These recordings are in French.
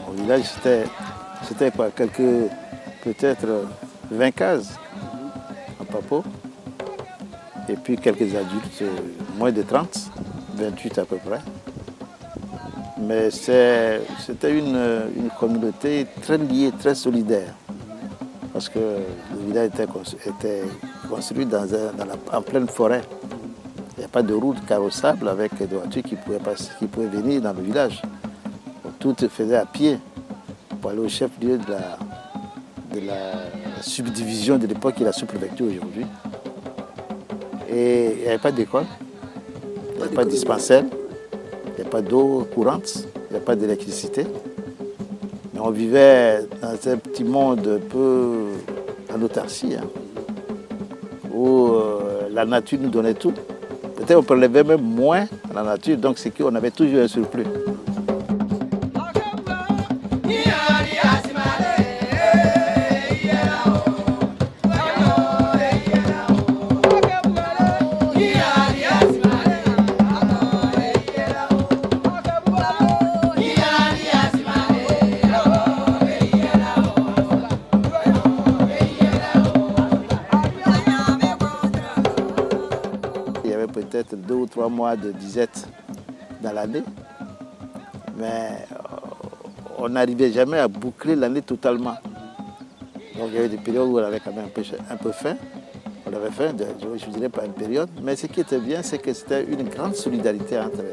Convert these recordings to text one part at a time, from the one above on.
Au village, c'était quoi, peut-être 20 cases en papeau. Et puis quelques adultes, moins de 30, 28 à peu près. Mais c'était une communauté très liée, très solidaire. Parce que le village était construit en pleine forêt. Il n'y a pas de route carrossable avec des voitures qui pouvaient venir dans le village. Tout se faisait à pied pour aller au chef-lieu de la subdivision de l'époque qui est la sous-préfecture aujourd'hui. Et il n'y avait pas d'école, il n'y avait pas de dispensaire, il n'y avait pas d'eau courante, il n'y avait pas d'électricité. Mais on vivait dans un petit monde un peu en autarcie, où la nature nous donnait tout. Peut-être on prélevait même moins la nature, donc c'est qu'on avait toujours un surplus. Il y avait peut-être 2 ou 3 mois de disette dans l'année, mais on n'arrivait jamais à boucler l'année totalement. Donc il y avait des périodes où on avait quand même un peu faim. On avait faim, je dirais pas une période, mais ce qui était bien, c'est que c'était une grande solidarité entre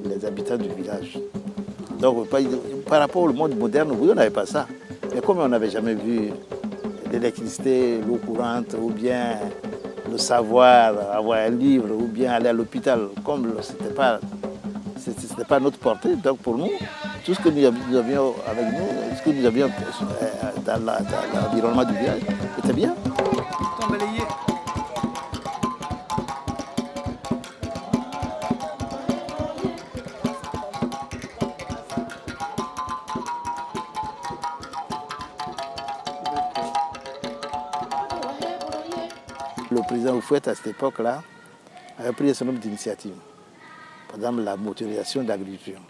les habitants du village. Donc par rapport au monde moderne, oui, on n'avait pas ça. Mais comme on n'avait jamais vu l'électricité, l'eau courante, ou bien le savoir, avoir un livre, ou bien aller à l'hôpital, comme ce n'était pas notre portée, donc pour nous, tout ce que nous avions avec nous, ce que nous avions dans l'environnement du village, était bien. Le président Houphouët, à cette époque-là, avait pris un certain nombre d'initiatives. Par exemple, la motorisation de l'agriculture.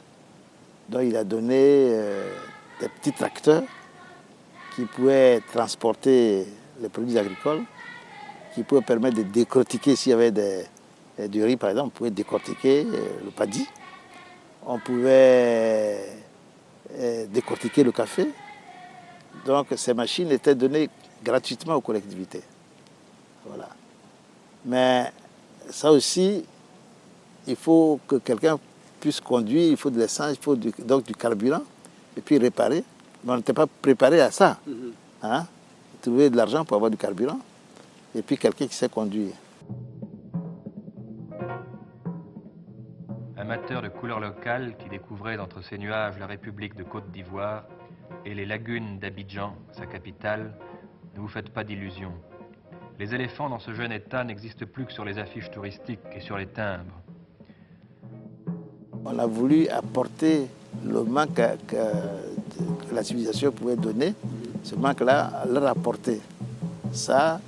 Donc, il a donné des petits tracteurs qui pouvaient transporter les produits agricoles, qui pouvaient permettre de décortiquer s'il y avait du riz, par exemple, on pouvait décortiquer le paddy. On pouvait décortiquer le café. Donc, ces machines étaient données gratuitement aux collectivités. Voilà. Mais ça aussi, il faut que quelqu'un puisse conduire, il faut de l'essence, il faut donc du carburant, et puis réparer. Mais on n'était pas préparé à ça. Trouver de l'argent pour avoir du carburant, et puis quelqu'un qui sait conduire. Amateur de couleurs locales qui découvrait d'entre ces nuages la République de Côte d'Ivoire et les lagunes d'Abidjan, sa capitale, ne vous faites pas d'illusions. Les éléphants dans ce jeune État n'existent plus que sur les affiches touristiques et sur les timbres. On a voulu apporter le manque que la civilisation pouvait donner, ce manque-là, leur apporter. Ça,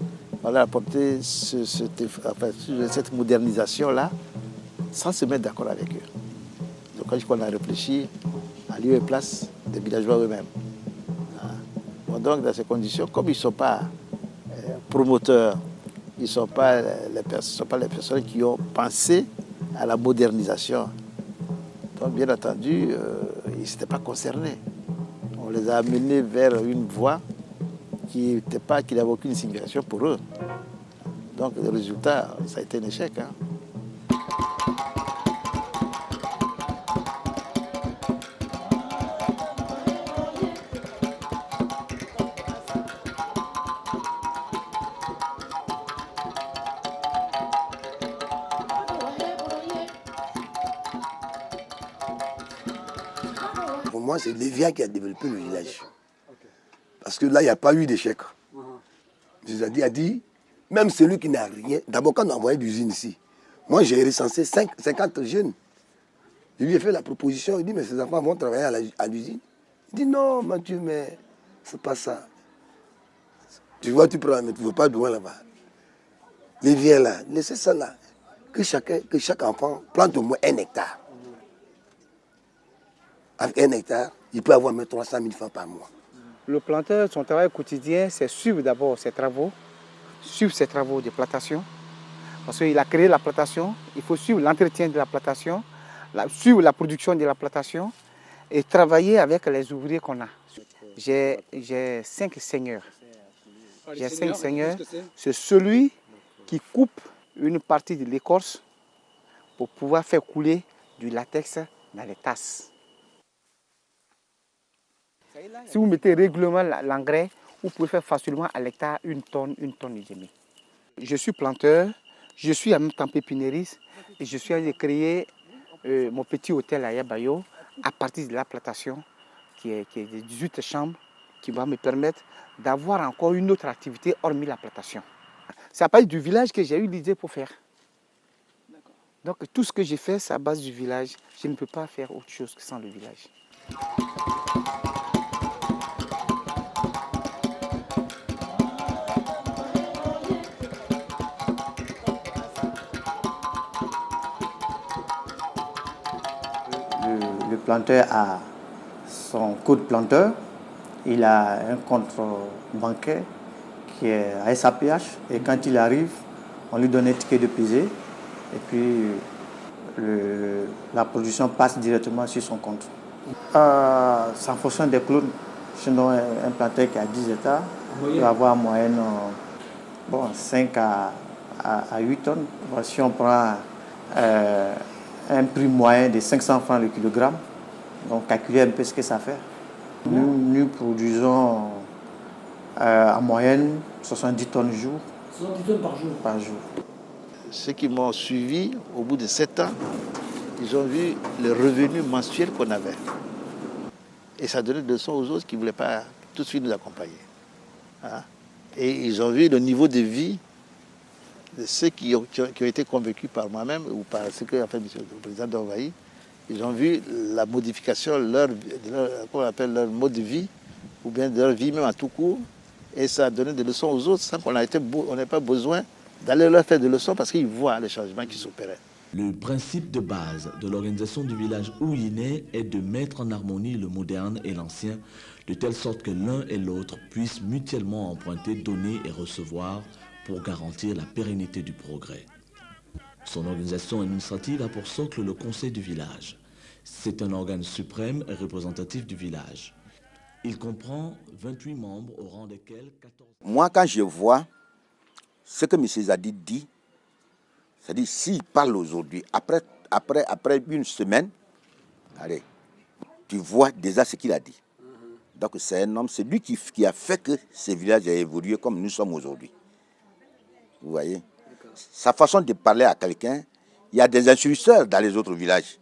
on leur apporter cette modernisation-là, sans se mettre d'accord avec eux. Donc quand on a réfléchi à lieu et place des villageois eux-mêmes. Bon, donc dans ces conditions, comme ils ne sont pas promoteurs, ils ne sont pas les personnes qui ont pensé à la modernisation. Donc bien entendu, ils n'étaient pas concernés. On les a amenés vers une voie qui n'avait aucune signification pour eux. Donc le résultat, ça a été un échec. Pour moi, c'est Lévia qui a développé le village. Parce que là, il n'y a pas eu d'échec. Il a dit, même celui qui n'a rien, d'abord quand on a envoyé l'usine ici, moi j'ai recensé 50 jeunes. Je lui ai fait la proposition, il dit, mais ces enfants vont travailler à l'usine. Il dit, non, Mathieu, mais c'est pas ça. Tu vois, tu prends, mais tu ne veux pas loin là-bas. Les viens là, laissez ça là. Que chaque enfant plante au moins 1 hectare. Avec 1 hectare, il peut avoir même 300 000 francs par mois. Le planteur, son travail quotidien, c'est suivre d'abord ses travaux, de plantation. Parce qu'il a créé la plantation, il faut suivre l'entretien de la plantation, suivre la production de la plantation et travailler avec les ouvriers qu'on a. J'ai 5 seigneurs. J'ai 5 seigneurs. C'est celui qui coupe une partie de l'écorce pour pouvoir faire couler du latex dans les tasses. Si vous mettez régulièrement l'engrais, vous pouvez faire facilement à l'hectare 1 tonne et demie. Je suis planteur, je suis en même temps pépiniériste et je suis allé créer mon petit hôtel à Yabayo à partir de la plantation qui est de 18 chambres qui va me permettre d'avoir encore une autre activité hormis la plantation. C'est à partir du village que j'ai eu l'idée pour faire. Donc tout ce que j'ai fait, c'est à base du village. Je ne peux pas faire autre chose que sans le village. Le planteur a son code planteur, il a un compte bancaire qui est à SAPH et quand il arrive, on lui donne un ticket de pesée et puis la production passe directement sur son compte. C'est en fonction des clones. Sinon, un planteur qui a 10 hectares, il va avoir en moyenne 5 à 8 tonnes. Si on prend un prix moyen de 500 francs le kilogramme, donc calculez un peu ce que ça fait. Nous produisons en moyenne 70 tonnes jour. 70 tonnes par jour. Ceux qui m'ont suivi, au bout de 7 ans, ils ont vu le revenu mensuel qu'on avait. Et ça donnait des leçons aux autres qui ne voulaient pas tout de suite nous accompagner. Et ils ont vu le niveau de vie de ceux qui ont été convaincus par moi-même ou par ce que a fait le président d'Orvaï. Ils ont vu la modification de leur mode de vie, ou bien de leur vie même à tout court. Et ça a donné des leçons aux autres sans qu'on n'ait pas besoin d'aller leur faire des leçons parce qu'ils voient les changements qui s'opéraient. Le principe de base de l'organisation du village où il naît est de mettre en harmonie le moderne et l'ancien, de telle sorte que l'un et l'autre puissent mutuellement emprunter, donner et recevoir pour garantir la pérennité du progrès. Son organisation administrative a pour socle le conseil du village. C'est un organe suprême et représentatif du village. Il comprend 28 membres au rang desquels 14... Moi, quand je vois ce que M. Zadi dit, c'est-à-dire s'il parle aujourd'hui, après une semaine, allez, tu vois déjà ce qu'il a dit. Donc c'est un homme, c'est lui qui a fait que ce village a évolué comme nous sommes aujourd'hui. Vous voyez? Sa façon de parler à quelqu'un, il y a des instructeurs dans les autres villages.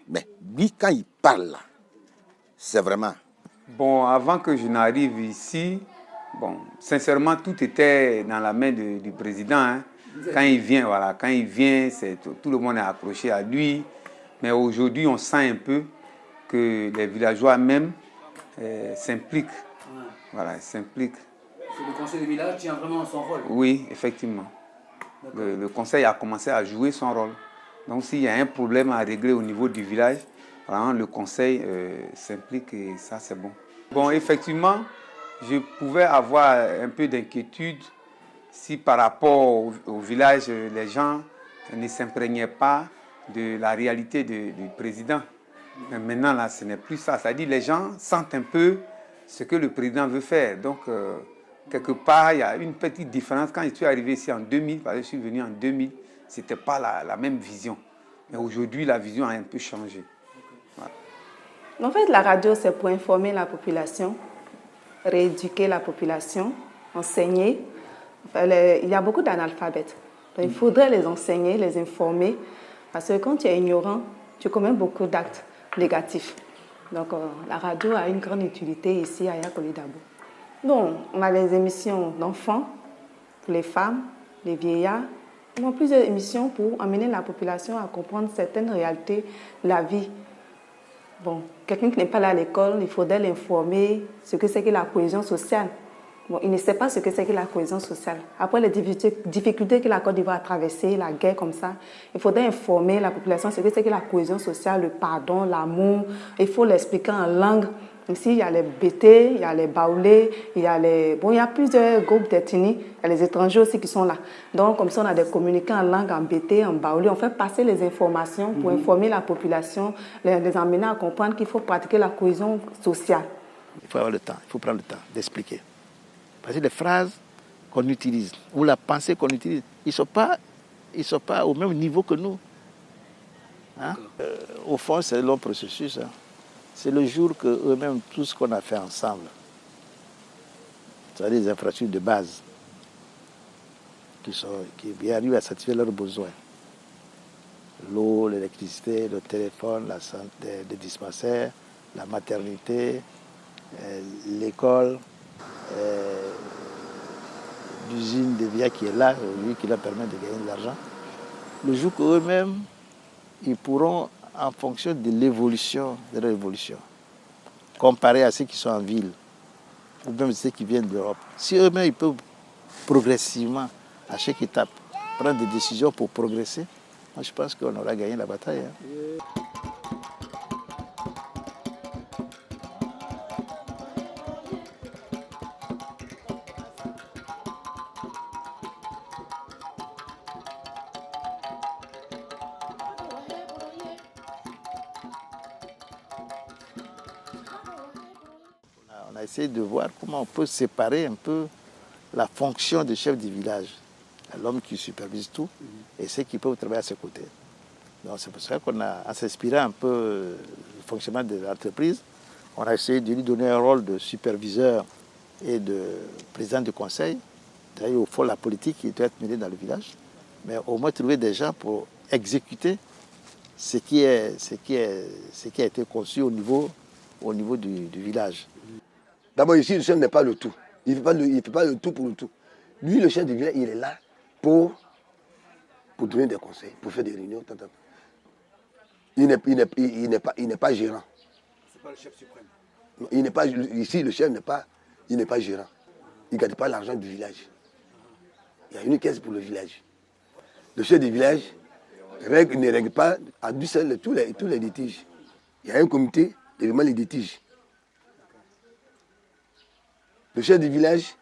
Mais lui, quand il parle, là, c'est vraiment... Bon, avant que je n'arrive ici, sincèrement, tout était dans la main du président. Hein. Quand il vient, tout le monde est accroché à lui. Mais aujourd'hui, on sent un peu que les villageois même s'impliquent. Ouais. Voilà, s'impliquent. Le conseil du village tient vraiment son rôle. Oui, effectivement. Le conseil a commencé à jouer son rôle. Donc s'il y a un problème à régler au niveau du village, vraiment, le conseil s'implique et ça c'est bon. Bon, effectivement, je pouvais avoir un peu d'inquiétude si par rapport au village, les gens ne s'imprégnaient pas de la réalité du président. Mais maintenant, là, ce n'est plus ça. C'est-à-dire les gens sentent un peu ce que le président veut faire. Donc, quelque part, il y a une petite différence. Quand je suis arrivé ici en 2000, parce que je suis venu en 2000, ce n'était pas la même vision. Mais aujourd'hui, la vision a un peu changé. Voilà. En fait, la radio, c'est pour informer la population, rééduquer la population, enseigner. Enfin, il y a beaucoup d'analphabètes. Donc, il faudrait les enseigner, les informer. Parce que quand tu es ignorant, tu commets beaucoup d'actes négatifs. Donc, la radio a une grande utilité ici à Yakoli Dabo. Bon, on a les émissions d'enfants, pour les femmes, les vieillards. On a plusieurs émissions pour amener la population à comprendre certaines réalités de la vie. Bon, quelqu'un qui n'est pas là à l'école, il faudrait l'informer ce que c'est que la cohésion sociale. Bon, il ne sait pas ce que c'est que la cohésion sociale. Après les difficultés que la Côte d'Ivoire a traversées, la guerre comme ça, il faudrait informer la population ce que c'est que la cohésion sociale, le pardon, l'amour. Il faut l'expliquer en langue. Ici, il y a les Bété, il y a les Baoulés, il y a plusieurs groupes d'ethnies. Il y a les étrangers aussi qui sont là. Donc, comme ça, on a des communicants en langue, en Bété, en Baoulé. On fait passer les informations pour informer la population, les emmener à comprendre qu'il faut pratiquer la cohésion sociale. Il faut avoir le temps, il faut prendre le temps d'expliquer. Parce que les phrases qu'on utilise, ou la pensée qu'on utilise, ils ne sont pas au même niveau que nous. Hein? Au fond, c'est un long processus. Hein? C'est le jour qu'eux-mêmes, tout ce qu'on a fait ensemble, c'est-à-dire les infrastructures de base, qui arrivent à satisfaire leurs besoins. L'eau, l'électricité, le téléphone, la santé, le dispensaire, la maternité, l'école, l'usine de Via qui est là, lui qui leur permet de gagner de l'argent. Le jour qu'eux-mêmes, ils pourront, en fonction de l'évolution, de leur évolution, comparé à ceux qui sont en ville, ou même ceux qui viennent d'Europe. Si eux-mêmes, ils peuvent progressivement, à chaque étape, prendre des décisions pour progresser, moi je pense qu'on aura gagné la bataille. Hein. On a essayé de voir comment on peut séparer un peu la fonction de chef du village, l'homme qui supervise tout, et ceux qui peuvent travailler à ses côtés. Donc c'est pour ça qu'on a, en s'inspirant un peu du fonctionnement de l'entreprise, on a essayé de lui donner un rôle de superviseur et de président du conseil. C'est-à-dire au fond la politique qui doit être menée dans le village, mais au moins trouver des gens pour exécuter ce qui a été conçu au niveau du village. D'abord, ici, le chef n'est pas le tout. Il ne fait pas le tout pour le tout. Lui, le chef du village, il est là pour donner des conseils, pour faire des réunions. Il n'est pas gérant. Ce n'est pas le chef suprême. Non, ici, le chef n'est pas gérant. Il ne garde pas l'argent du village. Il y a une caisse pour le village. Le chef du village ne règle pas à lui seul tous les litiges. Il y a un comité de règlement des litiges. Le chef du village,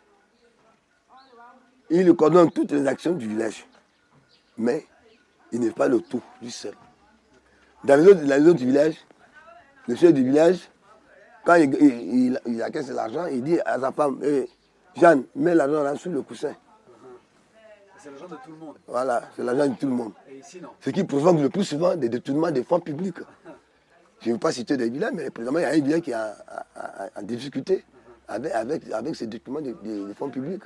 il coordonne toutes les actions du village. Mais il n'est pas le tout, lui seul. Dans les autres villages, le chef du village, quand il encaisse l'argent, il dit à sa femme, Jeanne, mets l'argent là sous le coussin. C'est l'argent de tout le monde. Voilà, c'est l'argent de tout le monde. Et ici, non. Ce qui provoque le plus souvent des détournements des fonds publics. Je ne veux pas citer des villages, mais présentement, il y a un village qui est en difficulté avec ces détournements des fonds publics.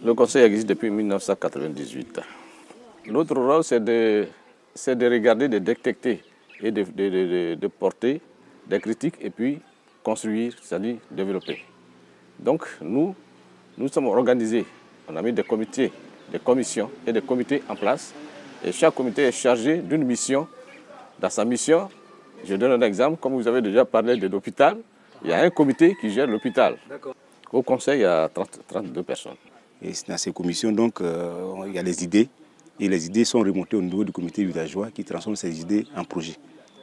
Le conseil existe depuis 1998. Notre rôle, c'est de regarder, de détecter et de porter des critiques et puis construire, c'est-à-dire développer. Donc nous sommes organisés. On a mis des comités, des commissions et des comités en place. Et chaque comité est chargé d'une mission. Dans sa mission, je donne un exemple, comme vous avez déjà parlé de l'hôpital, il y a un comité qui gère l'hôpital. Au conseil, il y a 32 personnes. Et dans ces commissions, donc, il y a les idées. Et les idées sont remontées au niveau du comité villageois qui transforme ces idées en projets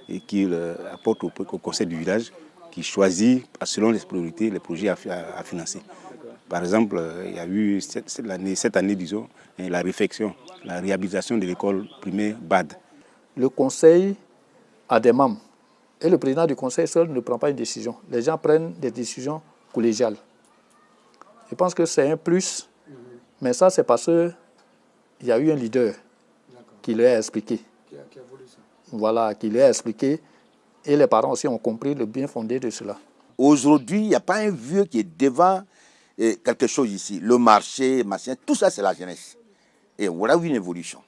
et qui apporte au conseil du village qui choisit, selon les priorités, les projets à financer. Par exemple, il y a eu cette année, disons, la réfection, la réhabilitation de l'école primaire BAD. Le conseil a des membres. Et le président du conseil seul ne prend pas une décision. Les gens prennent des décisions collégiales. Je pense que c'est un plus, mais ça c'est parce qu'il y a eu un leader qui leur a expliqué. Qui a voulu ça. Voilà, qui leur a expliqué. Et les parents aussi ont compris le bien fondé de cela. Aujourd'hui, il n'y a pas un vieux qui est devant quelque chose ici. Le marché, machin, tout ça c'est la jeunesse. Et voilà une évolution.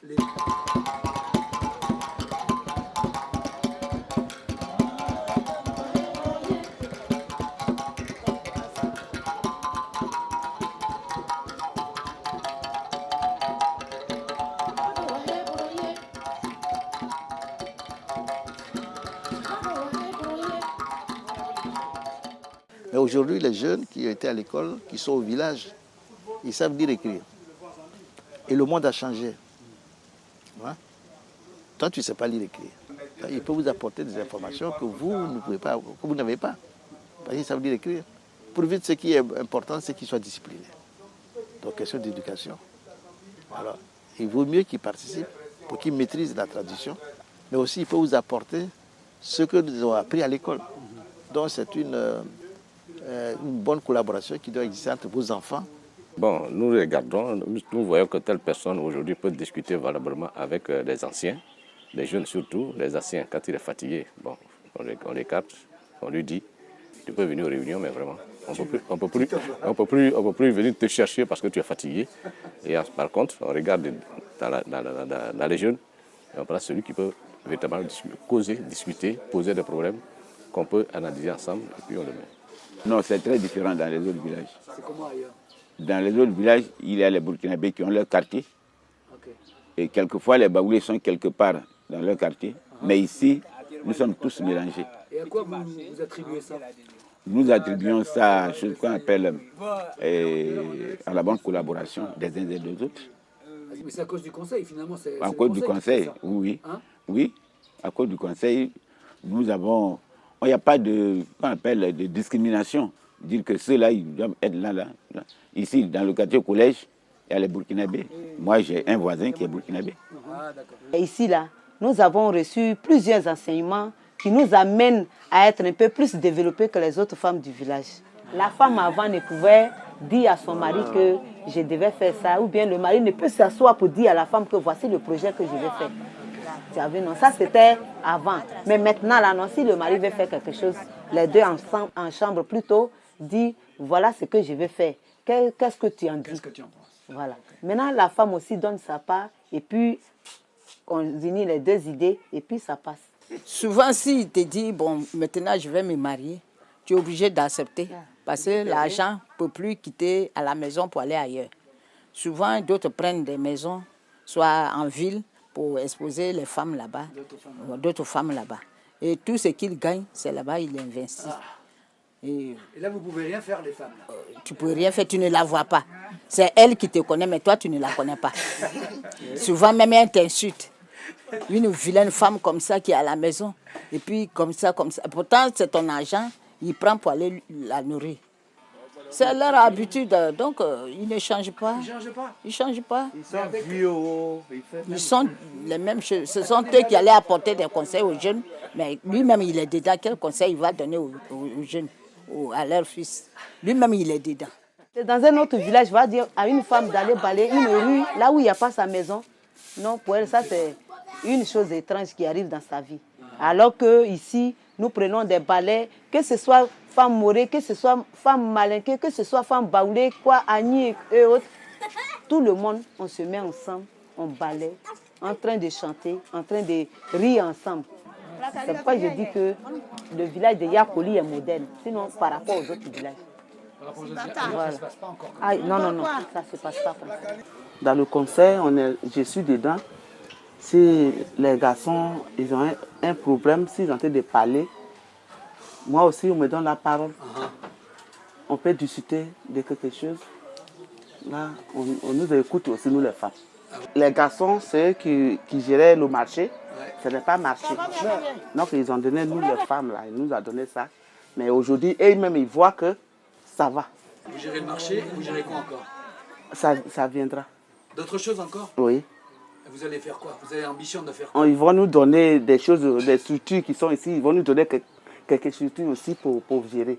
Mais aujourd'hui, les jeunes qui étaient à l'école, qui sont au village, ils savent lire et écrire. Et le monde a changé. Ouais. Toi, tu ne sais pas lire et écrire. Il peut vous apporter des informations que vous ne pouvez pas, que vous n'avez pas. Parce qu'ils savent lire et écrire. Pour vite, ce qui est important, c'est qu'ils soient disciplinés. Donc, question d'éducation. Alors, il vaut mieux qu'ils participent pour qu'ils maîtrisent la tradition. Mais aussi, il peut vous apporter ce que nous avons appris à l'école. Donc, c'est une bonne collaboration qui doit exister entre vos enfants. Bon, nous regardons, nous voyons que telle personne aujourd'hui peut discuter valablement avec les anciens, les jeunes surtout, les anciens. Quand il est fatigué, bon, on l'écarte, on lui dit, tu peux venir aux réunions, mais vraiment, on peut plus venir te chercher parce que tu es fatigué. Et par contre, on regarde dans les jeunes, et on prend celui qui peut véritablement causer, discuter, poser des problèmes qu'on peut analyser ensemble et puis on le met. Non, c'est très différent dans les autres villages. C'est comment ailleurs? Dans les autres villages, il y a les Burkinabés qui ont leur quartier. Okay. Et quelquefois, les Baoulés sont quelque part dans leur quartier. Mais ici, nous sommes tous mélangés. Et à quoi vous attribuez ça? Nous attribuons ça à ce qu'on appelle à la bonne collaboration des uns et des autres. Mais c'est à cause du conseil, finalement. À cause du conseil, oui. Hein? Oui, à cause du conseil, nous avons... Il n'y a pas de, qu'on appelle, de discrimination. Dire que ceux-là, ils doivent être là. Ici, dans le quartier collège, il y a les Burkinabés. Moi, j'ai un voisin qui est Burkinabé. Et ici, là, nous avons reçu plusieurs enseignements qui nous amènent à être un peu plus développés que les autres femmes du village. La femme avant ne pouvait dire à son mari que je devais faire ça, ou bien le mari ne peut s'asseoir pour dire à la femme que voici le projet que je vais faire. Non, ça c'était avant. Mais maintenant, là, non, si le mari veut faire quelque chose, les deux ensemble, en chambre plutôt, dit voilà ce que je vais faire. Qu'est-ce que tu en dis? Qu'est-ce que tu en penses? Voilà. Maintenant, la femme aussi donne sa part et puis on unit les deux idées et puis ça passe. Souvent, s'il te dit bon, maintenant je vais me marier, tu es obligé d'accepter parce que l'argent ne peut plus quitter à la maison pour aller ailleurs. Souvent, d'autres prennent des maisons, soit en ville, pour exposer les femmes là-bas, d'autres femmes là-bas. Et tout ce qu'ils gagnent, c'est là-bas, ils l'investissent. Et là, vous ne pouvez rien faire, les femmes. Tu ne peux rien faire, tu ne la vois pas. C'est elle qui te connaît, mais toi, tu ne la connais pas. Souvent, même elle t'insulte. Une vilaine femme comme ça qui est à la maison, et puis comme ça. Pourtant, c'est ton argent, il prend pour aller la nourrir. C'est leur habitude, donc ils ne changent pas. Ils ne changent pas. Ils ne changent pas. Ils sont vieux. Ils sont les mêmes choses. Ce sont eux qui allaient apporter des conseils aux jeunes, mais lui-même, il est dedans. Quel conseil il va donner aux jeunes, à leurs fils? Lui-même, il est dedans. Dans un autre village, je vais dire à une femme d'aller balayer une rue, là où il n'y a pas sa maison. Non, pour elle, ça, c'est une chose étrange qui arrive dans sa vie. Alors qu'ici, nous prenons des balais, que ce soit femme morée, que ce soit femme malinquée, que ce soit femme baoulée, quoi, Agni et autres. Tout le monde, on se met ensemble, on balaye, en train de chanter, en train de rire ensemble. C'est pourquoi je dis que le village de Yakoli est moderne, sinon par rapport aux autres villages. Voilà. Ça ne se passe pas encore. Ah, non, ça ne se passe pas comme ça. Dans le conseil, je suis dedans. Si les garçons ils ont un problème, s'ils sont en train de parler, moi aussi, on me donne la parole. On peut discuter de quelque chose. Là, on nous écoute aussi, nous les femmes. Les garçons, c'est eux qui géraient le marché. Ce n'est pas marché. Donc, ils ont donné, nous les femmes, là, ils nous ont donné ça. Mais aujourd'hui, eux-mêmes, ils voient que ça va. Vous gérez le marché et vous gérez quoi encore? Ça viendra. D'autres choses encore? Oui. Vous allez faire quoi? Vous avez l'ambition de faire quoi? Ils vont nous donner des choses, des structures qui sont ici. Ils vont nous donner quelques structures aussi pour gérer.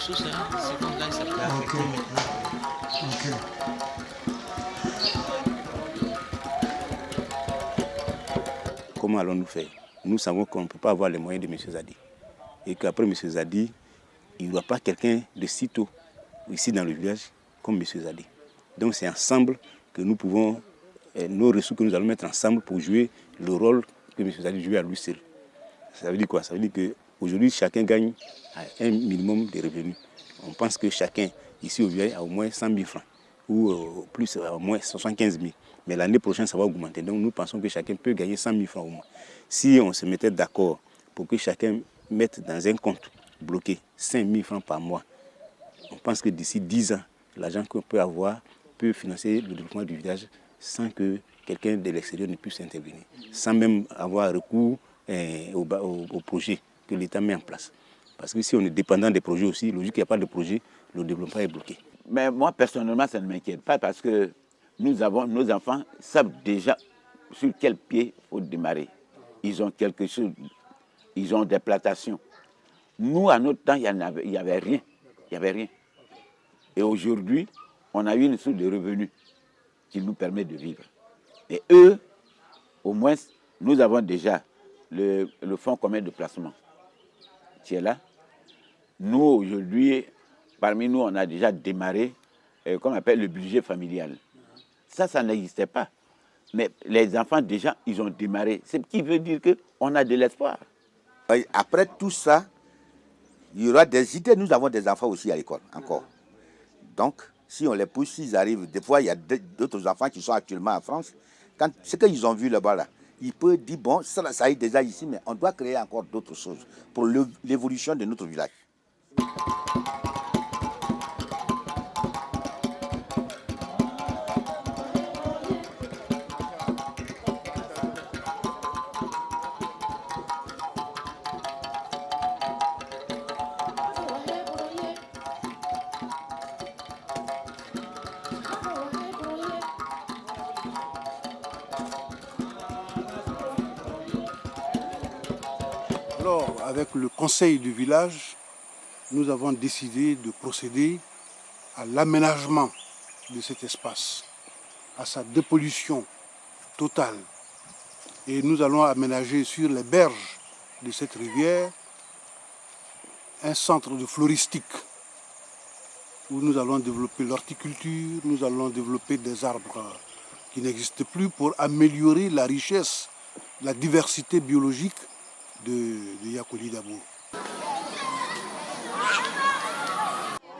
ressources, hein. C'est comme là, ça peut affecter. Comment allons-nous faire? Nous savons qu'on ne peut pas avoir les moyens de M. Zadi. Et qu'après M. Zadi, il n'y aura pas quelqu'un de sitôt ici dans le village comme M. Zadi. Donc c'est ensemble que nous pouvons, nos ressources que nous allons mettre ensemble pour jouer le rôle que M. Zadi jouait à lui seul. Ça veut dire quoi? Ça veut dire qu'aujourd'hui, chacun gagne un minimum de revenus. On pense que chacun ici au village a au moins 100 000 francs ou plus, au moins 75 000. Mais l'année prochaine, ça va augmenter. Donc nous pensons que chacun peut gagner 100 000 francs au moins. Si on se mettait d'accord pour que chacun mette dans un compte bloqué 5 000 francs par mois, on pense que d'ici 10 ans, l'argent qu'on peut avoir peut financer le développement du village sans que quelqu'un de l'extérieur ne puisse intervenir, sans même avoir recours au projet que l'État met en place. Parce que si on est dépendant des projets aussi, logique qu'il n'y a pas de projet, le développement est bloqué. Mais moi, personnellement, ça ne m'inquiète pas parce que nos enfants savent déjà sur quel pied il faut démarrer. Ils ont quelque chose, ils ont des plantations. Nous, à notre temps, il n'y avait rien. Il n'y avait rien. Et aujourd'hui, on a eu une source de revenus qui nous permet de vivre. Et eux, au moins, nous avons déjà le fonds commun de placement qui est là. Nous, aujourd'hui, parmi nous, on a déjà démarré, qu'on appelle le budget familial. Ça n'existait pas. Mais les enfants, déjà, ils ont démarré. Ce qui veut dire qu'on a de l'espoir. Après tout ça, il y aura des idées. Nous avons des enfants aussi à l'école, encore. Donc, si on les pousse, s'ils arrivent, des fois, il y a d'autres enfants qui sont actuellement en France. Quand ce qu'ils ont vu là-bas, là, ils peuvent dire, bon, ça est déjà ici, mais on doit créer encore d'autres choses pour l'évolution de notre village. Alors, avec le conseil du village, nous avons décidé de procéder à l'aménagement de cet espace, à sa dépollution totale. Et nous allons aménager sur les berges de cette rivière un centre de floristique où nous allons développer l'horticulture, nous allons développer des arbres qui n'existent plus pour améliorer la richesse, la diversité biologique de Yakoli Dabo.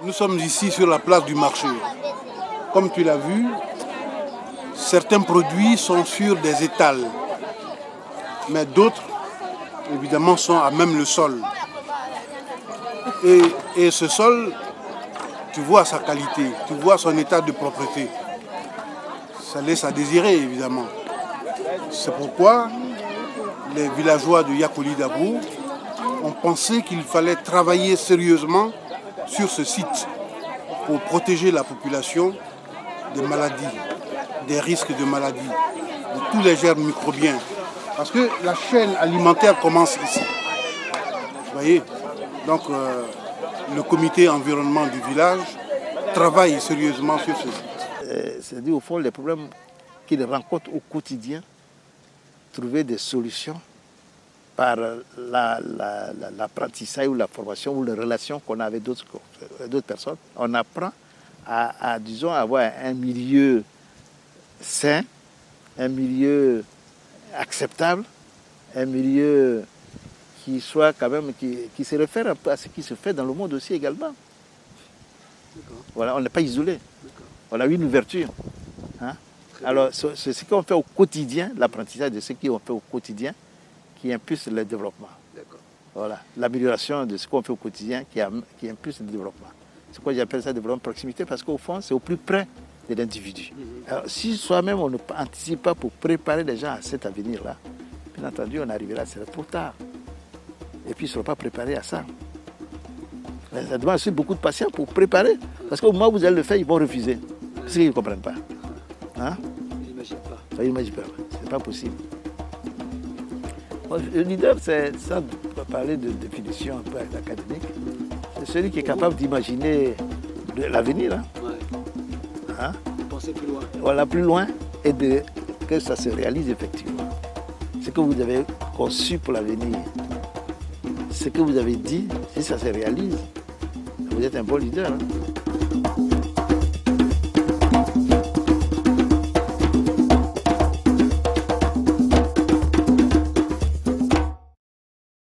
Nous sommes ici sur la place du marché. Comme tu l'as vu, certains produits sont sur des étals, mais d'autres, évidemment, sont à même le sol. Et ce sol, tu vois sa qualité, tu vois son état de propreté. Ça laisse à désirer, évidemment. C'est pourquoi les villageois de Yakoli Dabo ont pensé qu'il fallait travailler sérieusement sur ce site pour protéger la population des maladies, des risques de maladies, de tous les germes microbiens. Parce que la chaîne alimentaire commence ici. Vous voyez? Donc le comité environnement du village travaille sérieusement sur ce site. C'est-à-dire au fond les problèmes qu'ils rencontrent au quotidien, trouver des solutions par l'apprentissage ou la formation ou les relations qu'on a avec d'autres personnes. On apprend à, disons, avoir un milieu sain, un milieu acceptable, un milieu qui soit quand même, qui se réfère un peu à ce qui se fait dans le monde aussi également. Voilà, on n'est pas isolé. On a eu une ouverture. Hein? Alors, c'est ce qu'on fait au quotidien, l'apprentissage de ce qu'on fait au quotidien, qui impulse le développement. Voilà, l'amélioration de ce qu'on fait au quotidien qui impulse le développement. C'est pourquoi j'appelle ça développement de proximité, parce qu'au fond, c'est au plus près de l'individu. Alors, si soi-même, on n'anticipe pas pour préparer les gens à cet avenir-là, bien entendu, on arrivera, c'est trop tard. Et puis, ils ne seront pas préparés à ça. Mais ça demande aussi beaucoup de patience pour préparer, parce qu'au moment où vous allez le faire, ils vont refuser, parce qu'ils ne comprennent pas. Hein? Ils n'imaginent pas. Ils n'imaginent pas, c'est pas possible. Le leader, c'est, sans parler de définition un peu académique, c'est celui qui est capable d'imaginer l'avenir. Hein. Ouais. Hein? Pensez plus loin. Voilà, plus loin et que ça se réalise effectivement. Ce que vous avez conçu pour l'avenir, ce que vous avez dit, si ça se réalise, vous êtes un bon leader. Hein.